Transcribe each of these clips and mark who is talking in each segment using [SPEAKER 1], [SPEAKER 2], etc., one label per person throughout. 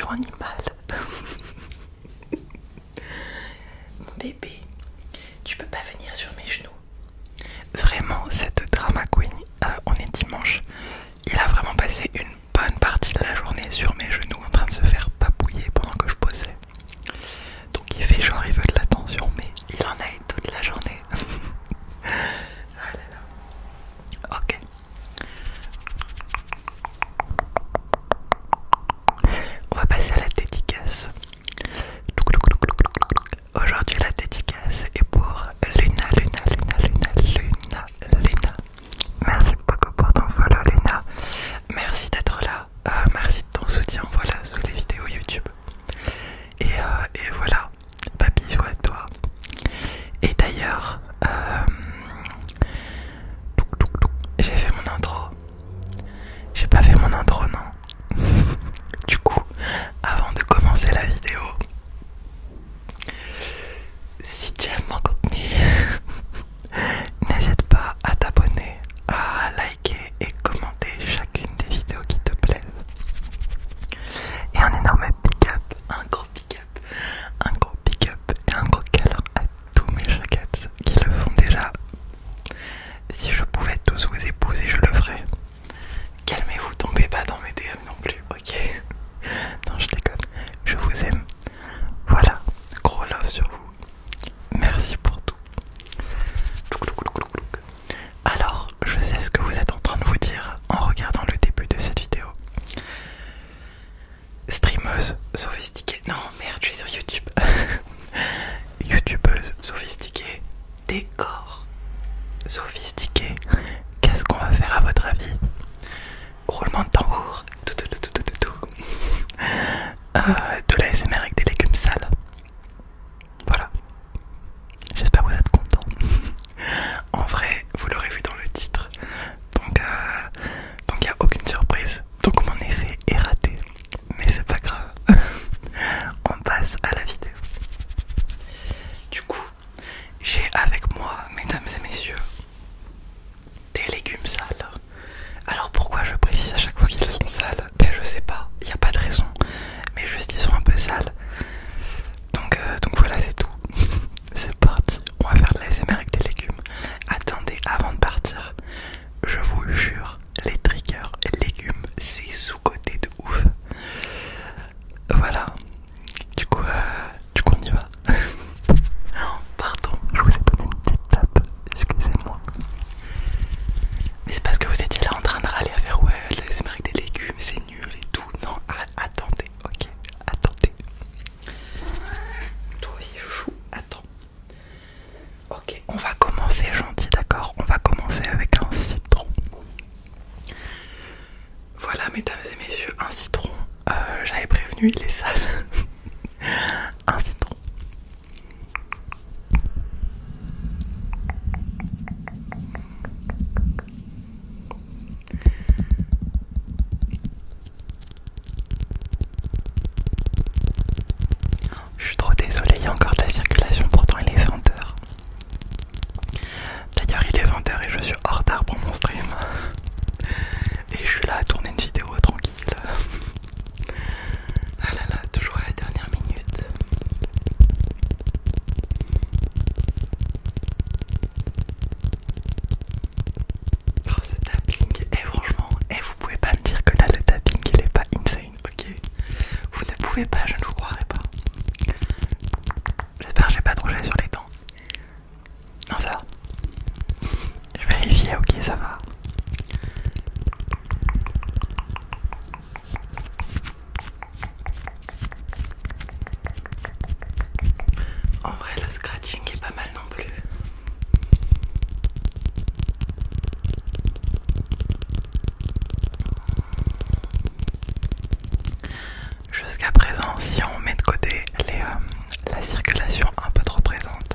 [SPEAKER 1] ou animal. Mon bébé, tu peux pas venir sur mes genoux. Vraiment, cette drama queen, on est dimanche. Il a vraiment passé une bonne partie de la journée sur mes genoux en train de se faire papouiller pendant que je posais. Donc il fait genre il veut de l'attention, mais il en a eu toute la journée. Ah là là. Ok. On va passer à la dédicace. Aujourd'hui la dédicace est pour Luna. Merci beaucoup pour ton follow Luna. Merci d'être là. Merci de ton soutien, voilà, sous les vidéos YouTube. Et voilà, pas bisous à toi. Et d'ailleurs, j'ai fait mon intro. J'ai pas fait mon intro, non. Du coup, avant de commencer la vidéo, si tu aimes mon contenu, n'hésite pas à t'abonner, à liker et commenter chacune des vidéos qui te plaisent. Et un énorme big up, un gros big up, un gros big up et un gros câlin à tous mes chagats qui le font déjà. Si je pouvais tous vous épouser, je le ferais. Calmez-vous, tombez pas dans mes DM non plus, ok? Non, je déconne, je vous aime. Voilà, gros love sur vous. Merci pour tout. Alors, je sais ce que vous êtes en train de vous dire en regardant le début de cette vidéo. Streameuse sophistiquée. Non, merde, je suis sur YouTube. YouTubeuse sophistiquée. Décor sophistiqué. Qu'est-ce qu'on va faire à votre avis? Roulement de tambour. De la SMR avec des légumes sales. Voilà. J'espère que vous êtes contents. En vrai, vous l'aurez vu dans le titre. Donc il n'y a aucune surprise. Donc mon effet est raté. Mais c'est pas grave. On passe à la vidéo. Du coup, j'ai avec moi, mesdames et messieurs, des légumes sales. Alors pourquoi je précise à chaque fois qu'ils sont sales? Ben je sais pas, il n'y a pas de raison. Mais juste ils sont un peu sales. Donc voilà, c'est tout. C'est parti, on va faire de l'ASMR avec des légumes. Attendez, avant de partir, je vous jure, les triggers légumes, c'est sous-côté de ouf. Voilà, du coup on y va. Pardon, je vous ai donné une petite tape, excusez-moi. Mais c'est parce que vous étiez là en train de râler à faire ouais, de l'ASMR avec des légumes, c'est nul et tout. Non, attendez, ok, attendez. Toi aussi chouchou, attends. Ok, on va commencer gentil, d'accord? On va commencer avec un citron. Voilà, mesdames et messieurs, un citron. J'avais prévenu, il est sale. Un citron. Je suis trop désolée, il y a encore de la circulation, pourtant il est 20h. D'ailleurs il est 20h et je suis en retard pour mon stream. Et je suis là à tourner une vidéo tranquille. Ah là là, toujours à la dernière minute. Oh ce tapping, franchement, vous pouvez pas me dire que là le tapping il est pas insane, ok? Vous ne pouvez pas, je ne vous croirai pas. J'espère que j'ai pas trouvé sur les dents. Non ça va. Je vérifie, ok ça va. En vrai le scratching est pas mal non plus. Jusqu'à présent, si on met de côté la circulation un peu trop présente,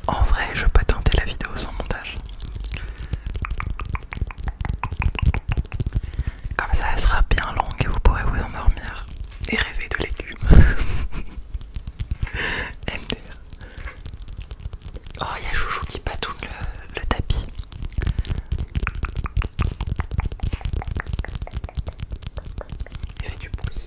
[SPEAKER 1] en vrai je peux tenter la vidéo sans montage. Comme ça elle sera bien longue et vous pourrez vous endormir et rêver de légumes. MDR. Oh, il y a Chouchou qui patoune le tapis. Il fait du bruit.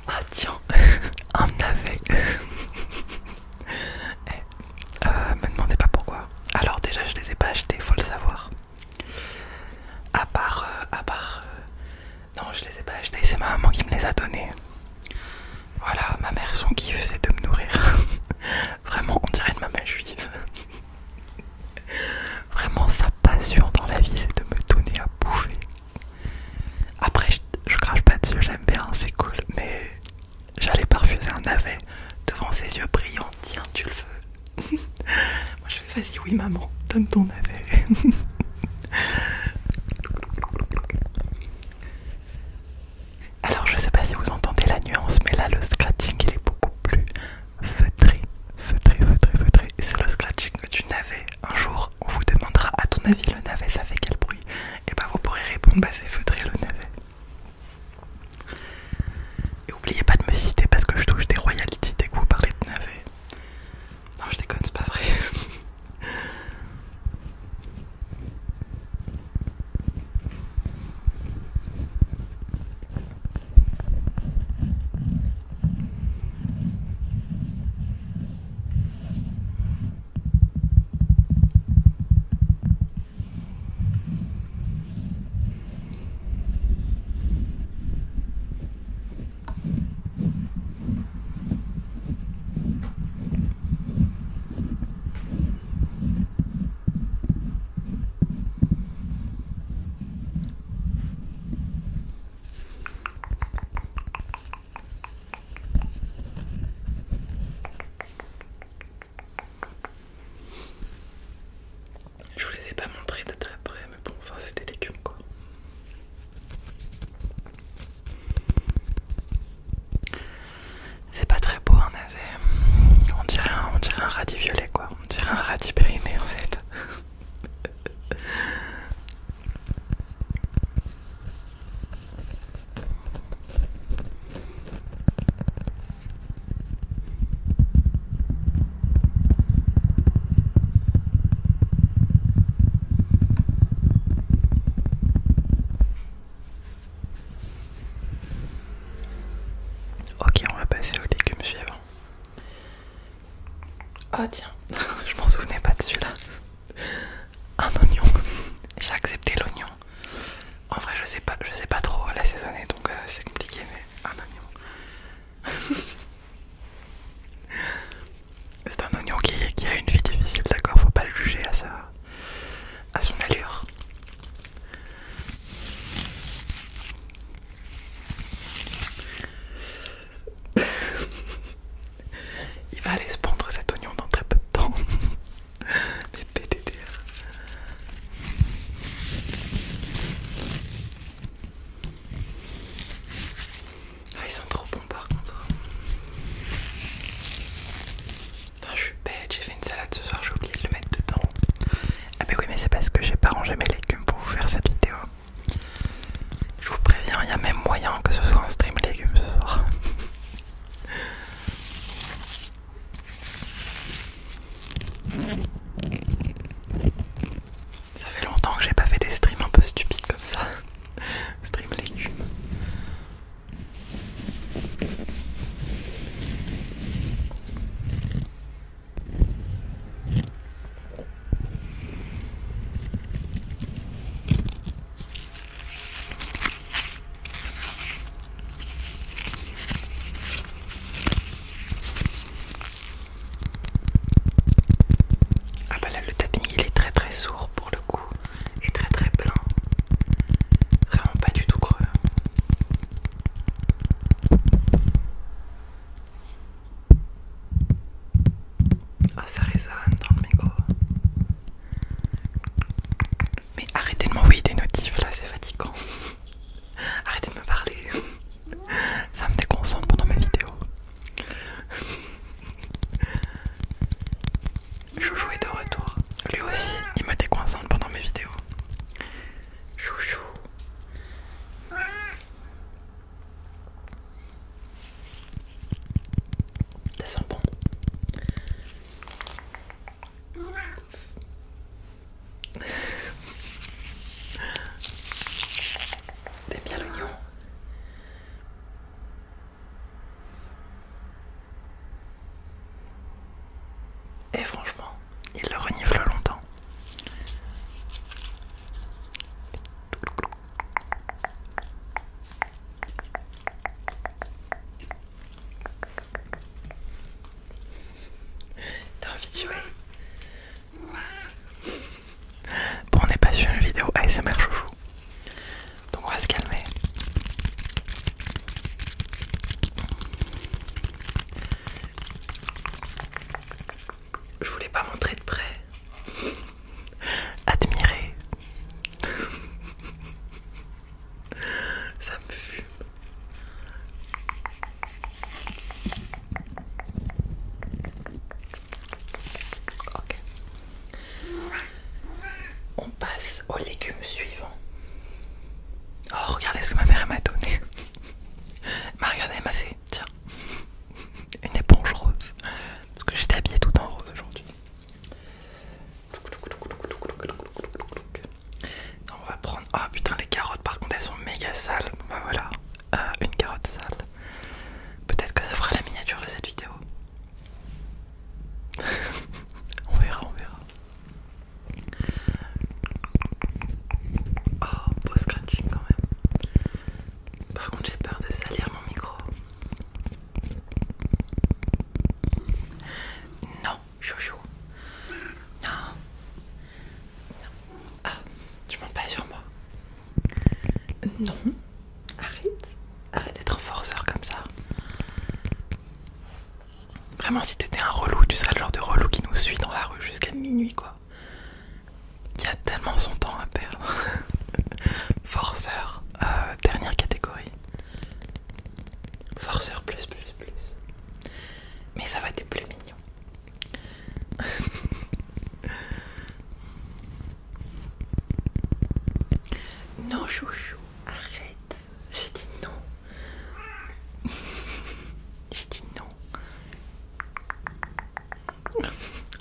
[SPEAKER 1] Ah tiens, un navet. Me demandez pas pourquoi. Alors déjà je les ai pas achetés, faut le savoir. Non, je les ai pas achetés, c'est ma maman qui me les a donnés. Voilà, ma mère, son kiff c'est de me nourrir. Vraiment, on dirait une maman juive. Vraiment, sa passion dans la vie c'est de me donner à bouffer. Après, je crache pas dessus, j'aime bien, c'est cool, mais j'allais pas refuser un navet devant ses yeux brillants. Tiens, tu le veux? Moi je fais vas-y, oui maman, donne ton navet. Alors je sais pas si vous entendez la nuance, mais là le scratching il est beaucoup plus feutré. C'est le scratching du navet. Un jour on vous demandera à ton avis le navet ça fait quel bruit? Et bah vous pourrez répondre bah c'est feutré le navet. Et oubliez pas de me citer parce que je touche des royalties dès que vous parlez de navet. Non je déconne, c'est pas vrai. Je vous les ai pas montrés de très près, mais bon, enfin c'est des légumes quoi. C'est pas très beau un navet. On dirait un radis violet quoi. On dirait un radis périmé en fait. Ok, on va passer aux légumes suivants. Oh tiens, je m'en souvenais pas de celui-là. Un oignon. J'ai accepté l'oignon. En vrai, je sais pas trop l'assaisonner, donc c'est compliqué, mais un oignon. C'est un oignon qui a une vie difficile, d'accord? Faut pas le juger à son allure. Il va aller se pendre cet oignon dans très peu de temps. Mais PDDR. je voulais pas montrer de près. Admirer. Ça me fume. Ok. On passe aux légumes suivants. Oh, regardez ce que ma mère m'a donné. Elle m'a regardé, elle m'a fait, tiens, une éponge rose. Parce que j'étais habillée tout en rose aujourd'hui. On va prendre... Oh putain, les carottes par contre elles sont méga sales. Bah voilà, une carotte sale. Peut-être que ça fera la miniature de cette vidéo. On verra, on verra. Oh, beau scratching quand même. Par contre j'ai peur de salir mon micro. Non, chouchou. Non. Ah, tu montes pas sur moi. Non. Arrête. Arrête d'être un forceur comme ça. Vraiment, si t'étais un relou, tu serais le genre de relou qui nous suit dans la rue jusqu'à minuit, quoi. Qui a tellement son temps à perdre. Forceur, dernière catégorie. Forceur plus. Mais ça va être plus mignon. Non, chouchou, arrête. J'ai dit non. J'ai dit non.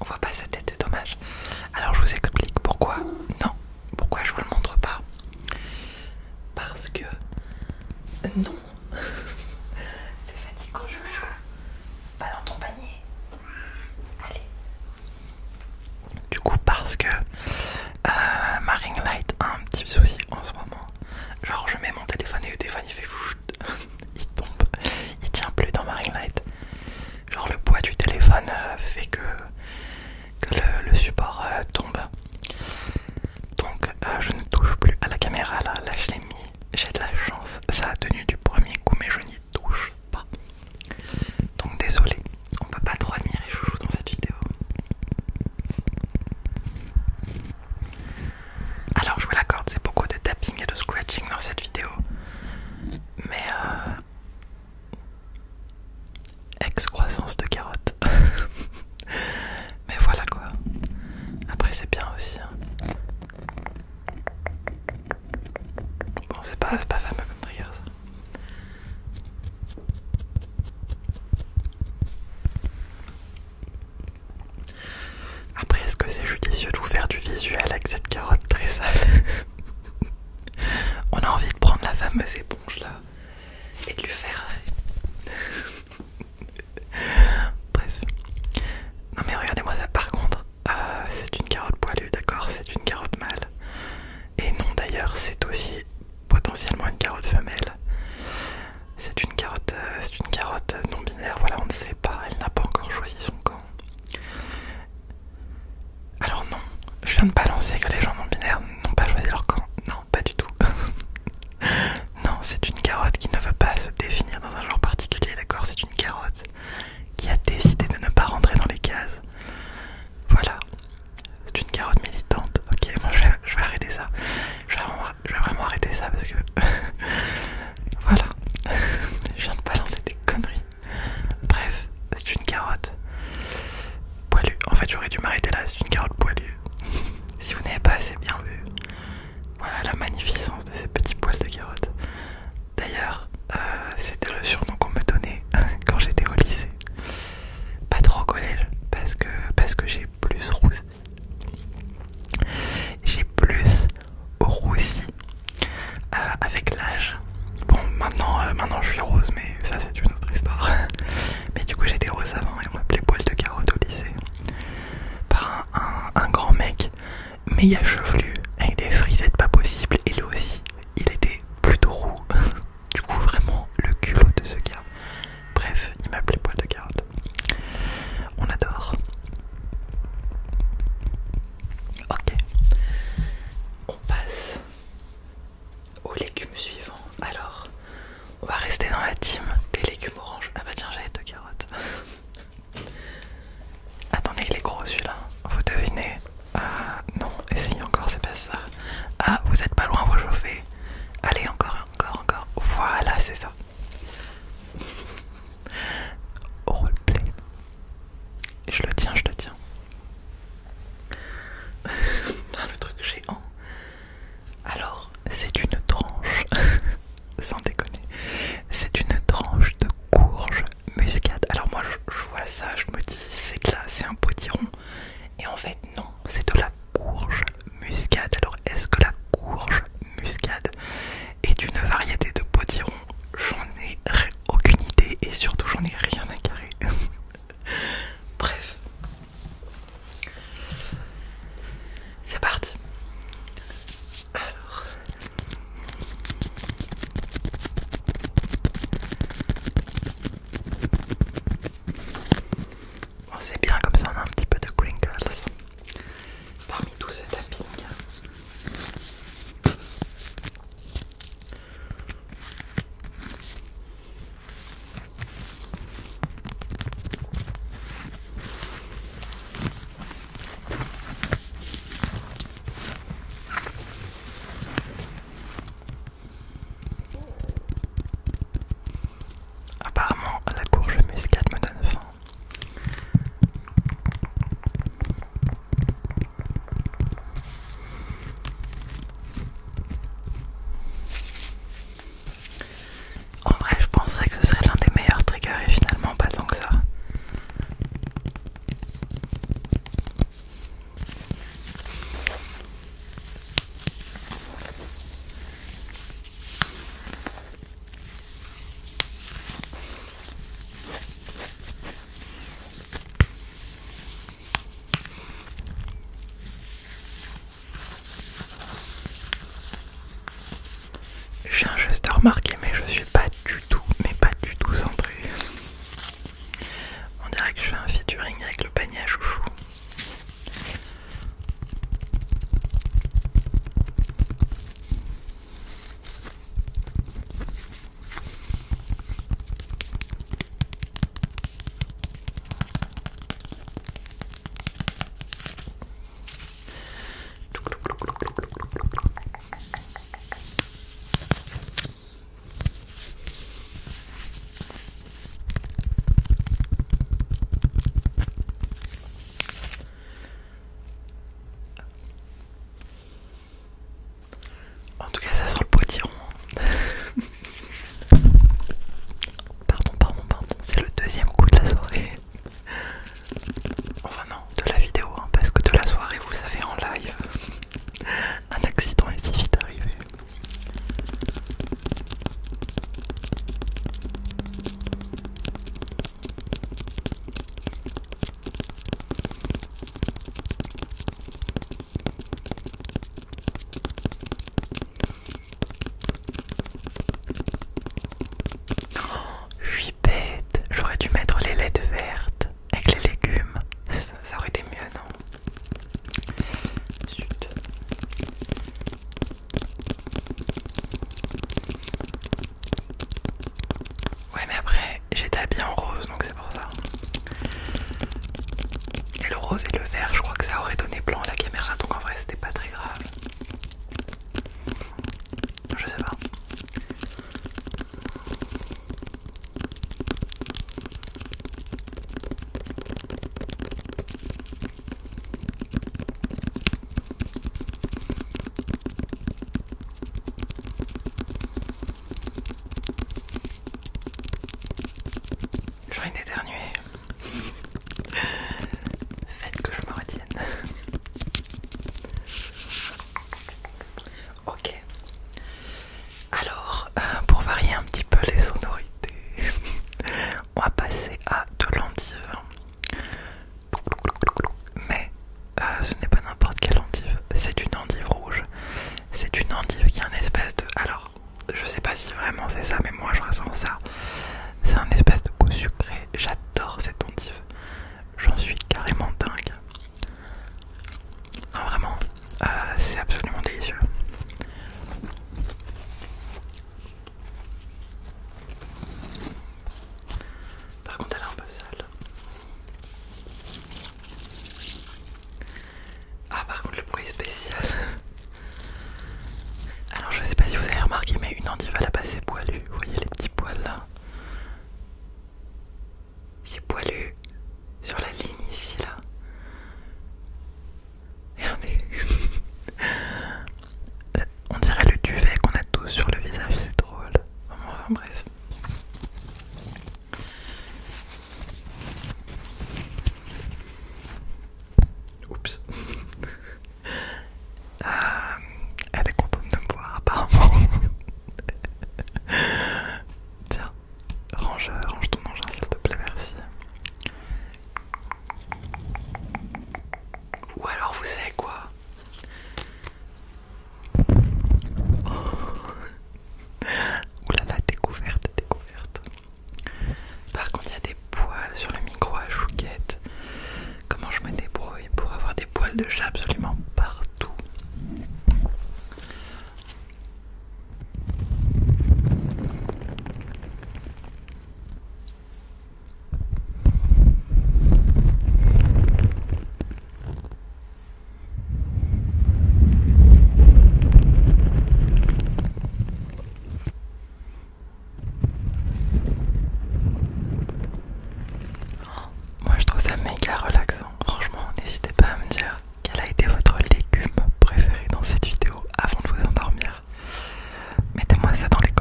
[SPEAKER 1] On voit pas sa tête, c'est dommage. Alors je vous explique pourquoi. Non, pourquoi je vous le montre pas. Parce que non. C'est fatigant, chouchou. Va dans ton panier. Allez. Du coup, parce que ma ring light a un petit souci en ce moment. Genre, je mets mon téléphone et le téléphone il fait fou. Il tombe. Il tient plus dans ma ring light. Genre, le poids du téléphone fait que le support tombe. Donc, je ne touche plus à la caméra là. Là, je l'ai mis. J'ai de la chance. Ça a tenu du premier coup, mais je n'y touche pas. Donc, désolé. On peut pas trop admirer chouchou dans cette vidéo. Alors je vous l'accorde, c'est beaucoup de tapping et de scratching dans cette vidéo. Mais excroissance de carottes. Mais voilà quoi. Après c'est bien aussi. Hein. Bon c'est pas fameux comme trigger ça. Après est-ce que c'est judicieux de vous faire du visuel avec cette carotte très sale? On a envie de prendre la fameuse éponge là et de lui faire... Bref. Non mais regardez-moi ça par contre. C'est une carotte poilue, d'accord? C'est une carotte mâle. Et non d'ailleurs, c'est aussi potentiellement une carotte femelle. C'est une carotte non binaire, voilà, on ne sait pas. Elle n'a pas encore choisi son camp. Alors non, je viens de balancer que les gens non binaires n'ont pas choisi leur camp. Non, pas du tout. Non, c'est une carotte qui ne veut pas se définir dans un genre particulier, d'accord? C'est une carotte qui a décidé de ne pas rentrer dans les cases. Voilà, c'est une carotte militante. Ok, moi je vais arrêter ça. Je vais vraiment arrêter ça parce que... Voilà, je viens de balancer des conneries. Bref, c'est une carotte poilue. En fait, j'aurais dû m'arrêter là, c'est une carotte poilue. Si vous n'avez pas assez bien vu, voilà la magnificence de ces petits poils de carotte. D'ailleurs, c'était le surnom qu'on me donnait quand j'étais au lycée. Pas trop au collège, parce que j'ai plus roussi. J'ai plus roussi avec l'âge. Bon, maintenant je suis rose, mais ça c'est une autre histoire. Mais du coup j'étais rose avant et on m'appelait poil de carotte au lycée. Par un grand mec méga chevelu, avec des frisettes pas possibles, et lui aussi, il était plutôt roux. Du coup vraiment le culot de ce gars. Bref, il m'appelait poil de carotte. On adore. Ok. On passe aux légumes suivants. Alors, on va rester dans la team des légumes oranges. Ah bah tiens, j'avais 2 carottes. Attendez, il est gros celui-là. c'est ça. Roleplay. Je le tiens, je le tiens. Le truc géant. Alors, c'est une tranche, sans déconner, c'est une tranche de courge muscade. Alors moi je vois ça, je me dis c'est un potiron. Et en fait non, c'est de la courge muscade. Alors est-ce que la courge muscade est une variété de potiron? J'en ai aucune idée et surtout j'en ai rien à carrer. Bref. C'est parti. Alors. Bon, c'est bien comme ça on a un petit peu de crinkles parmi tout ce tapping. Apparemment, la courge muscade me donne faim. En vrai, je penserais que ce serait l'un des meilleurs triggers et finalement pas tant que ça. Je viens juste de remarquer, mais je suis pas du tout, mais pas du tout centré. On dirait que je fais un featuring avec le panier à chouchou. En tout cas, ça sent le potiron. Pardon, c'est le deuxième coup de la soirée. Enfin non, de la vidéo, hein, parce que de la soirée, vous savez, en live, un accident est si vite arrivé. Je suis bête, j'aurais dû mettre les lettres vertes avec les légumes, ça aurait été mieux, non? Zut. Ouais, mais après, j'étais habillée en rose, donc c'est pour ça. Et le rose et le vert, je crois que ça aurait donné blanc à la caméra, donc en vrai, c'était pas très grave. Je sais pas. J'ai envie d'éternuer. Faites que je me retienne. Ok. Alors, pour varier un petit peu les sonorités, on va passer à de l'endive. Mais ce n'est pas n'importe quelle endive, c'est une endive rouge. C'est une endive qui a un espèce de... Alors, je sais pas si vraiment c'est ça, mais moi je ressens ça. C'est un espèce de goût sucré. J'adore cette endive. J'en suis carrément dingue. Non, vraiment, c'est absolument délicieux. Par contre, elle est un peu sale. Ah, par contre, le bruit spécial. Alors, je sais pas si vous avez remarqué, mais une endive à la base c'est poilu. Vous voyez les petits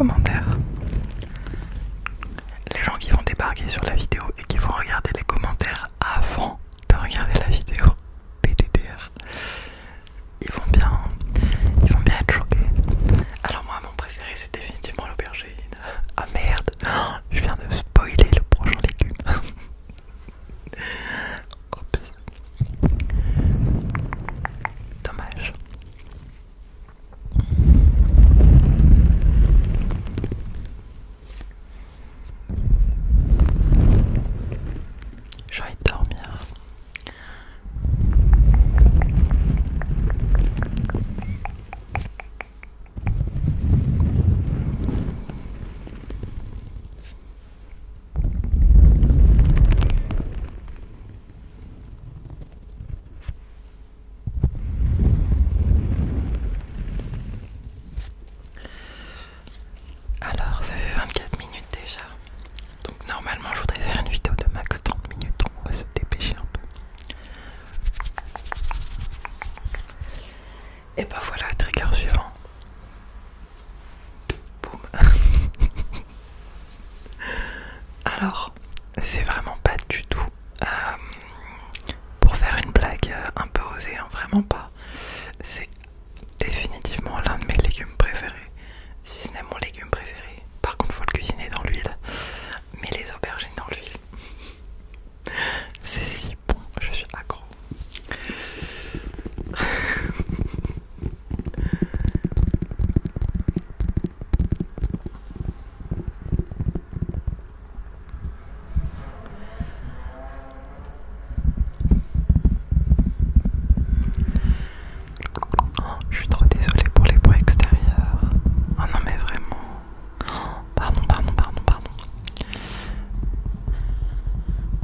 [SPEAKER 1] commentaires. Les gens qui vont débarquer sur la vidéo et qui vont regarder les commentaires avant de regarder la vidéo, PTDR, ils vont bien être choqués. Alors moi, mon préféré, c'est définitivement l'aubergine. Ah merde, je viens de spoiler le prochain légume. Oups. Dommage. J'ai envie de dormir. Alors, ça fait 24 minutes déjà. Donc normalement, je voudrais faire une vidéo de max 30 minutes. Donc on va se dépêcher un peu. Et bah voilà, trigger suivant. Boum. Alors, c'est vraiment pas du tout pour faire une blague un peu osée, hein, vraiment pas. C'est définitivement l'un de mes légumes préférés, si ce n'est mon légume préféré. Par contre, faut le cuisiner dans l'huile, mais les aubergines dans l'huile, c'est si bon, je suis accro. Je suis trop désolée pour les bruits extérieurs. Oh non mais vraiment. Pardon.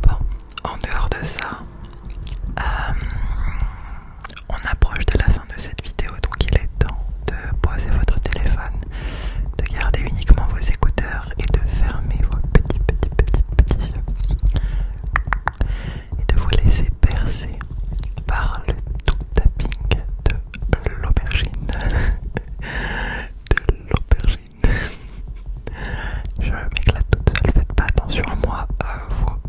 [SPEAKER 1] Bon, en dehors de ça, on approche de la fin de cette vidéo, donc il est temps de poser votre téléphone, de garder uniquement vos écouteurs et de fermer vos petits yeux et de vous laisser bercer par le doux tapping de l'aubergine. Je m'éclate toute seule, faites pas attention à moi,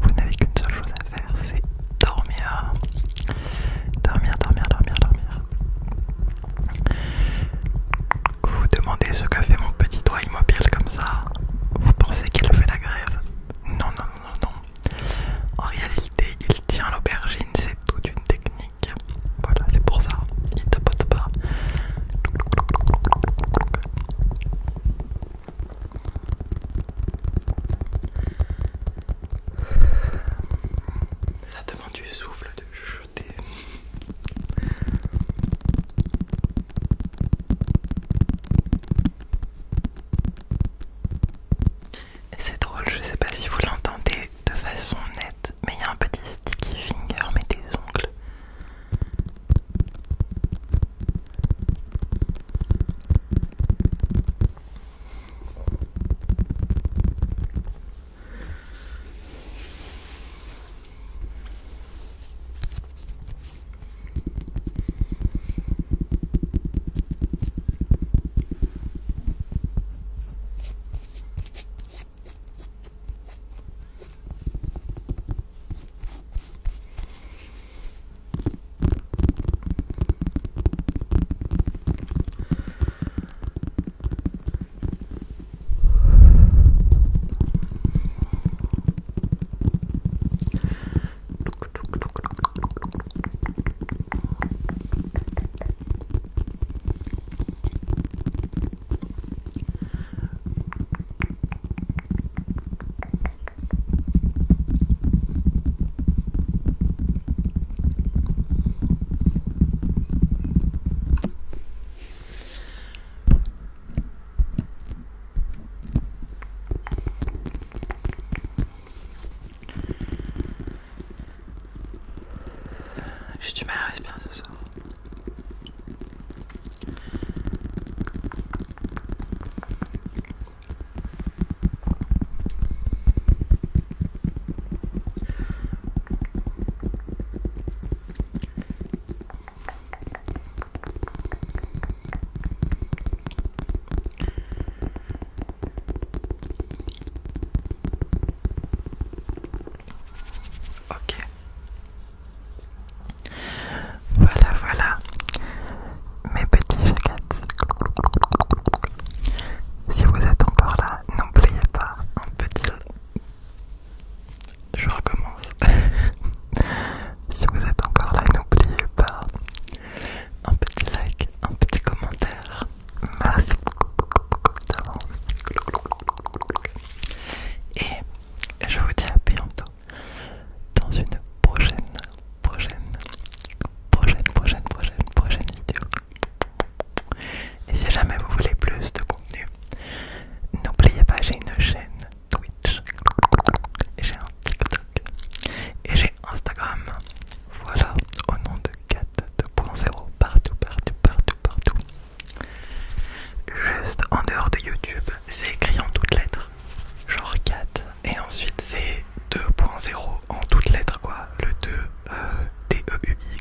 [SPEAKER 1] vous n'avez qu'une seule chose à faire, c'est dormir. Vous vous demandez ce que fait mon petit doigt immobile comme ça, vous pensez qu'il fait la grève? Non. En réalité, il tient l'aubergine, c'est toute une technique. Voilà, c'est pour ça, il tapote pas. Ça demande du souffle de chuchoter. C'est drôle, je sais pas si vous l'entendez de façon nette, mais il y a un petit sticky finger, mais des ongles. J'ai du mal à respirer ce soir. Si vous êtes encore là, n'oubliez pas un petit... Je recommence. Si vous êtes encore là, n'oubliez pas un petit like, un petit commentaire. Merci beaucoup d'avance. Et je vous dis à bientôt dans une prochaine vidéo. Et si jamais vous voulez plus de contenu, n'oubliez pas, j'ai une chaîne Twitch, j'ai un TikTok et j'ai Instagram. Voilà, au nom de Kat 2.0, partout. Juste en dehors de YouTube, c'est écrit en toutes lettres, genre 4, et ensuite c'est 2.0 en toutes lettres quoi, le 2, TEUX,